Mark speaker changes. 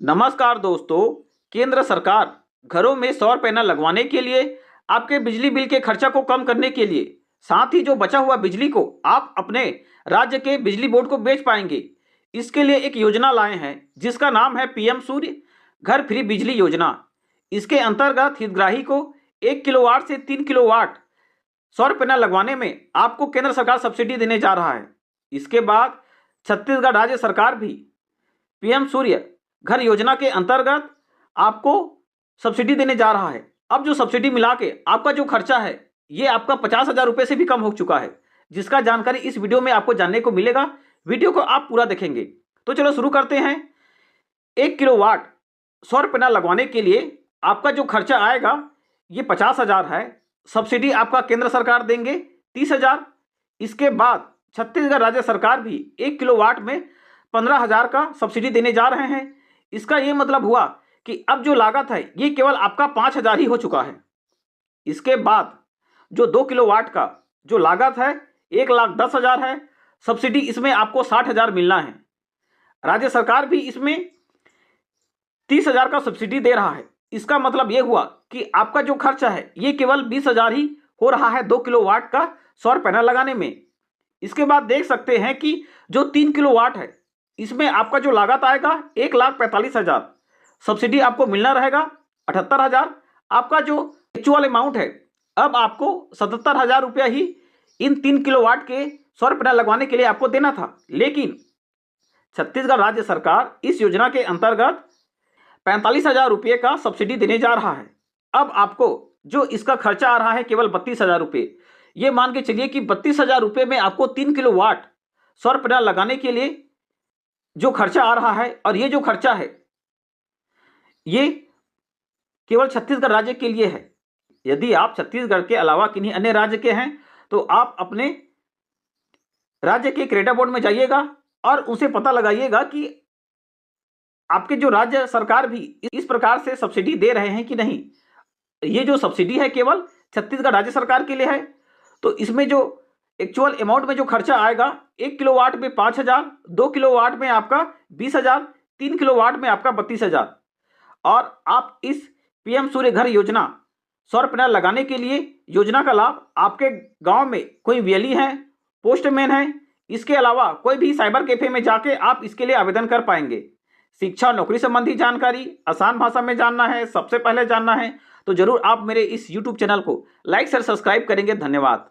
Speaker 1: नमस्कार दोस्तों। केंद्र सरकार घरों में सौर पैनल लगवाने के लिए, आपके बिजली बिल के खर्चा को कम करने के लिए, साथ ही जो बचा हुआ बिजली को आप अपने राज्य के बिजली बोर्ड को बेच पाएंगे, इसके लिए एक योजना लाए हैं जिसका नाम है पीएम सूर्य घर फ्री बिजली योजना। इसके अंतर्गत हितग्राही को 1 किलोवाट से 3 किलोवाट सौर पैनल लगवाने में आपको केंद्र सरकार सब्सिडी देने जा रहा है। इसके बाद छत्तीसगढ़ राज्य सरकार भी पीएम सूर्य घर योजना के अंतर्गत आपको सब्सिडी देने जा रहा है। अब जो सब्सिडी मिला के आपका जो खर्चा है, ये आपका 50,000 रुपये से भी कम हो चुका है, जिसका जानकारी इस वीडियो में आपको जानने को मिलेगा। वीडियो को आप पूरा देखेंगे। तो चलो शुरू करते हैं। 1 किलोवाट सौर पैनल लगवाने के लिए आपका जो खर्चा आएगा ये 50,000 है। सब्सिडी आपका केंद्र सरकार देंगे 30,000। इसके बाद छत्तीसगढ़ राज्य सरकार भी 1 किलोवाट में 15,000 का सब्सिडी देने जा रहे हैं। इसका ये मतलब हुआ कि अब जो लागत है ये केवल आपका 5,000 ही हो चुका है। इसके बाद जो 2 किलोवाट का जो लागत है 1,10,000 है। सब्सिडी इसमें आपको 60,000 मिलना है। राज्य सरकार भी इसमें 30,000 का सब्सिडी दे रहा है। इसका मतलब ये हुआ कि आपका जो खर्चा है ये केवल 20,000 ही हो रहा है 2 किलोवाट का सौर पैनल लगाने में। इसके बाद देख सकते हैं कि जो 3 किलोवाट है इसमें आपका जो लागत आएगा 1,45,000। सब्सिडी आपको मिलना रहेगा 78,000। आपका जो एक्चुअल अमाउंट है अब आपको 77,000 रुपया ही इन 3 किलोवाट के सौर पैनल लगवाने के लिए आपको देना था। लेकिन छत्तीसगढ़ राज्य सरकार इस योजना के अंतर्गत 45,000 रुपये का सब्सिडी देने जा रहा है। अब आपको जो इसका खर्चा आ रहा है केवल 32,000 रुपये। ये मान के चलिए कि 32,000 रुपये में आपको 3 किलोवाट सौर पैनल लगाने के लिए जो खर्चा आ रहा है, और ये जो खर्चा है ये केवल छत्तीसगढ़ राज्य के लिए है। यदि आप छत्तीसगढ़ के अलावा किन्हीं अन्य राज्य के हैं तो आप अपने राज्य के क्रेडा बोर्ड में जाइएगा और उनसे पता लगाइएगा कि आपके जो राज्य सरकार भी इस प्रकार से सब्सिडी दे रहे हैं कि नहीं। ये जो सब्सिडी है केवल छत्तीसगढ़ राज्य सरकार के लिए है। तो इसमें जो एक्चुअल अमाउंट में जो खर्चा आएगा 1 किलोवाट में 5,000, 2 किलोवाट में आपका 20,000, 3 किलोवाट में आपका 32,000। और आप इस पीएम सूर्य घर योजना सौर पैनल लगाने के लिए योजना का लाभ आपके गांव में कोई वीएलई है, पोस्टमैन है, इसके अलावा कोई भी साइबर कैफे में जाके आप इसके लिए आवेदन कर पाएंगे। शिक्षा नौकरी संबंधी जानकारी आसान भाषा में जानना है, सबसे पहले जानना है, तो जरूर आप मेरे इस यूट्यूब चैनल को लाइक शेयर सब्सक्राइब करेंगे। धन्यवाद।